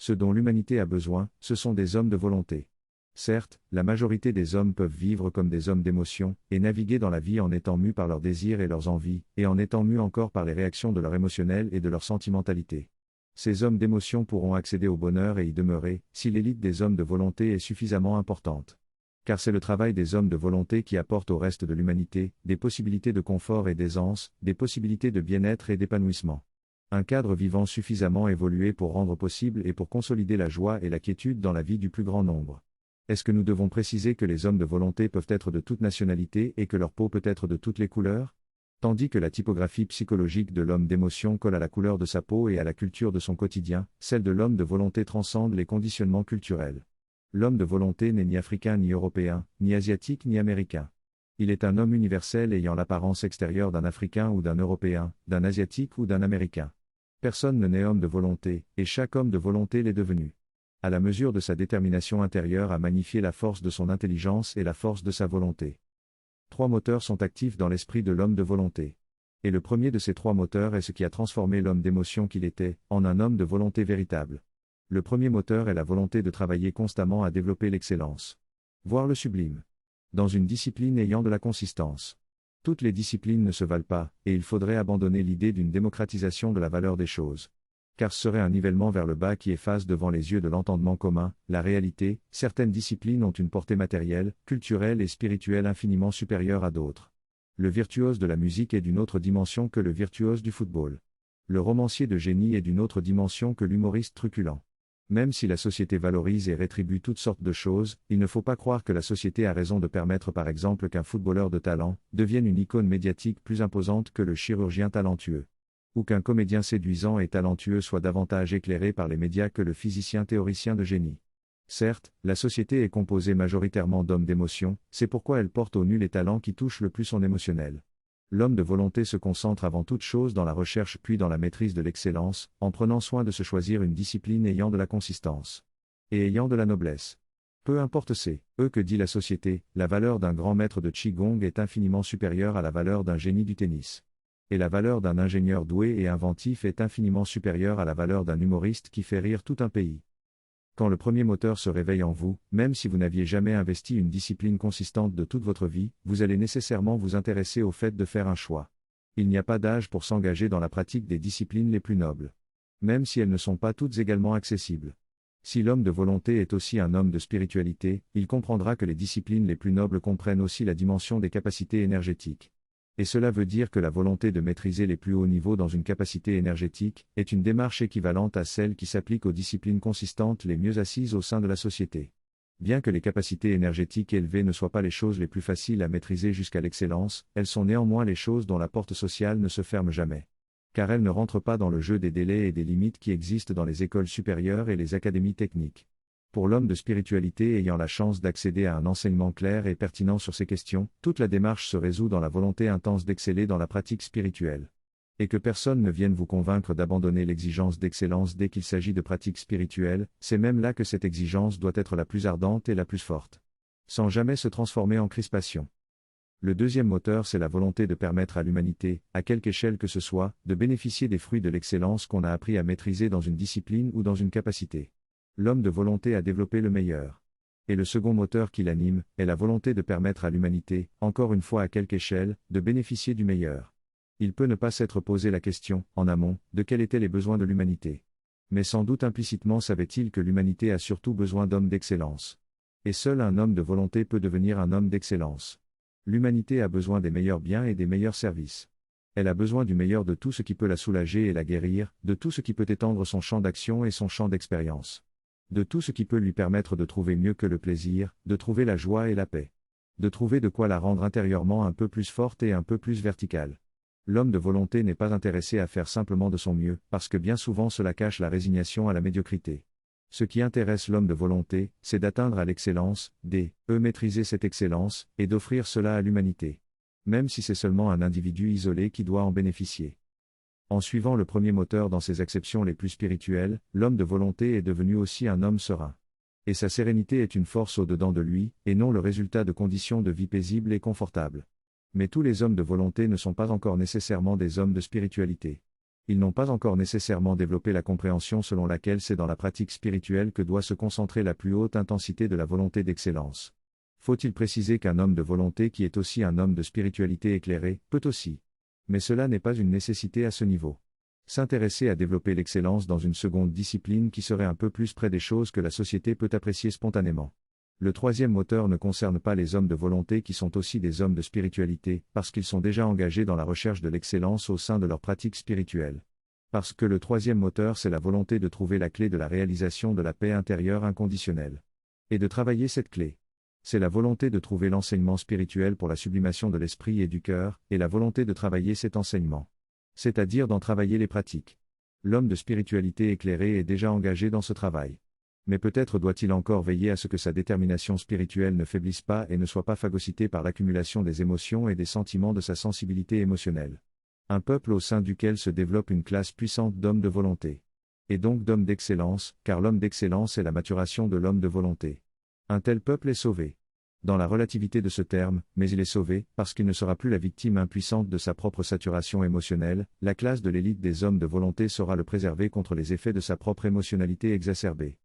Ce dont l'humanité a besoin, ce sont des hommes de volonté. Certes, la majorité des hommes peuvent vivre comme des hommes d'émotion, et naviguer dans la vie en étant mus par leurs désirs et leurs envies, et en étant mus encore par les réactions de leur émotionnel et de leur sentimentalité. Ces hommes d'émotion pourront accéder au bonheur et y demeurer, si l'élite des hommes de volonté est suffisamment importante. Car c'est le travail des hommes de volonté qui apporte au reste de l'humanité, des possibilités de confort et d'aisance, des possibilités de bien-être et d'épanouissement. Un cadre vivant suffisamment évolué pour rendre possible et pour consolider la joie et la quiétude dans la vie du plus grand nombre. Est-ce que nous devons préciser que les hommes de volonté peuvent être de toute nationalité et que leur peau peut être de toutes les couleurs? Tandis que la typographie psychologique de l'homme d'émotion colle à la couleur de sa peau et à la culture de son quotidien, celle de l'homme de volonté transcende les conditionnements culturels. L'homme de volonté n'est ni africain ni européen, ni asiatique ni américain. Il est un homme universel ayant l'apparence extérieure d'un Africain ou d'un Européen, d'un Asiatique ou d'un Américain. Personne ne naît homme de volonté, et chaque homme de volonté l'est devenu. À la mesure de sa détermination intérieure à magnifier la force de son intelligence et la force de sa volonté. 3 moteurs sont actifs dans l'esprit de l'homme de volonté. Et le premier de ces 3 moteurs est ce qui a transformé l'homme d'émotion qu'il était, en un homme de volonté véritable. Le premier moteur est la volonté de travailler constamment à développer l'excellence. Voire le sublime. Dans une discipline ayant de la consistance. Toutes les disciplines ne se valent pas, et il faudrait abandonner l'idée d'une démocratisation de la valeur des choses. Car ce serait un nivellement vers le bas qui efface devant les yeux de l'entendement commun, la réalité. Certaines disciplines ont une portée matérielle, culturelle et spirituelle infiniment supérieure à d'autres. Le virtuose de la musique est d'une autre dimension que le virtuose du football. Le romancier de génie est d'une autre dimension que l'humoriste truculent. Même si la société valorise et rétribue toutes sortes de choses, il ne faut pas croire que la société a raison de permettre par exemple qu'un footballeur de talent devienne une icône médiatique plus imposante que le chirurgien talentueux. Ou qu'un comédien séduisant et talentueux soit davantage éclairé par les médias que le physicien théoricien de génie. Certes, la société est composée majoritairement d'hommes d'émotion, c'est pourquoi elle porte au nu les talents qui touchent le plus son émotionnel. L'homme de volonté se concentre avant toute chose dans la recherche puis dans la maîtrise de l'excellence, en prenant soin de se choisir une discipline ayant de la consistance. Et ayant de la noblesse. Peu importe que dit la société, la valeur d'un grand maître de Qigong est infiniment supérieure à la valeur d'un génie du tennis. Et la valeur d'un ingénieur doué et inventif est infiniment supérieure à la valeur d'un humoriste qui fait rire tout un pays. Quand le premier moteur se réveille en vous, même si vous n'aviez jamais investi une discipline consistante de toute votre vie, vous allez nécessairement vous intéresser au fait de faire un choix. Il n'y a pas d'âge pour s'engager dans la pratique des disciplines les plus nobles. Même si elles ne sont pas toutes également accessibles. Si l'homme de volonté est aussi un homme de spiritualité, il comprendra que les disciplines les plus nobles comprennent aussi la dimension des capacités énergétiques. Et cela veut dire que la volonté de maîtriser les plus hauts niveaux dans une capacité énergétique est une démarche équivalente à celle qui s'applique aux disciplines consistantes les mieux assises au sein de la société. Bien que les capacités énergétiques élevées ne soient pas les choses les plus faciles à maîtriser jusqu'à l'excellence, elles sont néanmoins les choses dont la porte sociale ne se ferme jamais. Car elles ne rentrent pas dans le jeu des délais et des limites qui existent dans les écoles supérieures et les académies techniques. Pour l'homme de spiritualité ayant la chance d'accéder à un enseignement clair et pertinent sur ces questions, toute la démarche se résout dans la volonté intense d'exceller dans la pratique spirituelle. Et que personne ne vienne vous convaincre d'abandonner l'exigence d'excellence dès qu'il s'agit de pratique spirituelle, c'est même là que cette exigence doit être la plus ardente et la plus forte. Sans jamais se transformer en crispation. Le deuxième moteur c'est la volonté de permettre à l'humanité, à quelque échelle que ce soit, de bénéficier des fruits de l'excellence qu'on a appris à maîtriser dans une discipline ou dans une capacité. L'homme de volonté a développé le meilleur. Et le second moteur qui l'anime, est la volonté de permettre à l'humanité, encore une fois à quelque échelle, de bénéficier du meilleur. Il peut ne pas s'être posé la question, en amont, de quels étaient les besoins de l'humanité. Mais sans doute implicitement savait-il que l'humanité a surtout besoin d'hommes d'excellence. Et seul un homme de volonté peut devenir un homme d'excellence. L'humanité a besoin des meilleurs biens et des meilleurs services. Elle a besoin du meilleur de tout ce qui peut la soulager et la guérir, de tout ce qui peut étendre son champ d'action et son champ d'expérience. De tout ce qui peut lui permettre de trouver mieux que le plaisir, de trouver la joie et la paix. De trouver de quoi la rendre intérieurement un peu plus forte et un peu plus verticale. L'homme de volonté n'est pas intéressé à faire simplement de son mieux, parce que bien souvent cela cache la résignation à la médiocrité. Ce qui intéresse l'homme de volonté, c'est d'atteindre à l'excellence, maîtriser cette excellence, et d'offrir cela à l'humanité. Même si c'est seulement un individu isolé qui doit en bénéficier. En suivant le premier moteur dans ses acceptions les plus spirituelles, l'homme de volonté est devenu aussi un homme serein. Et sa sérénité est une force au-dedans de lui, et non le résultat de conditions de vie paisibles et confortables. Mais tous les hommes de volonté ne sont pas encore nécessairement des hommes de spiritualité. Ils n'ont pas encore nécessairement développé la compréhension selon laquelle c'est dans la pratique spirituelle que doit se concentrer la plus haute intensité de la volonté d'excellence. Faut-il préciser qu'un homme de volonté qui est aussi un homme de spiritualité éclairée, peut aussi. Mais cela n'est pas une nécessité à ce niveau. S'intéresser à développer l'excellence dans une seconde discipline qui serait un peu plus près des choses que la société peut apprécier spontanément. Le troisième moteur ne concerne pas les hommes de volonté qui sont aussi des hommes de spiritualité, parce qu'ils sont déjà engagés dans la recherche de l'excellence au sein de leur pratique spirituelle. Parce que le troisième moteur c'est la volonté de trouver la clé de la réalisation de la paix intérieure inconditionnelle. Et de travailler cette clé. C'est la volonté de trouver l'enseignement spirituel pour la sublimation de l'esprit et du cœur, et la volonté de travailler cet enseignement. C'est-à-dire d'en travailler les pratiques. L'homme de spiritualité éclairé est déjà engagé dans ce travail. Mais peut-être doit-il encore veiller à ce que sa détermination spirituelle ne faiblisse pas et ne soit pas phagocytée par l'accumulation des émotions et des sentiments de sa sensibilité émotionnelle. Un peuple au sein duquel se développe une classe puissante d'hommes de volonté. Et donc d'hommes d'excellence, car l'homme d'excellence est la maturation de l'homme de volonté. Un tel peuple est sauvé. Dans la relativité de ce terme, mais il est sauvé, parce qu'il ne sera plus la victime impuissante de sa propre saturation émotionnelle, la classe de l'élite des hommes de volonté saura le préserver contre les effets de sa propre émotionnalité exacerbée.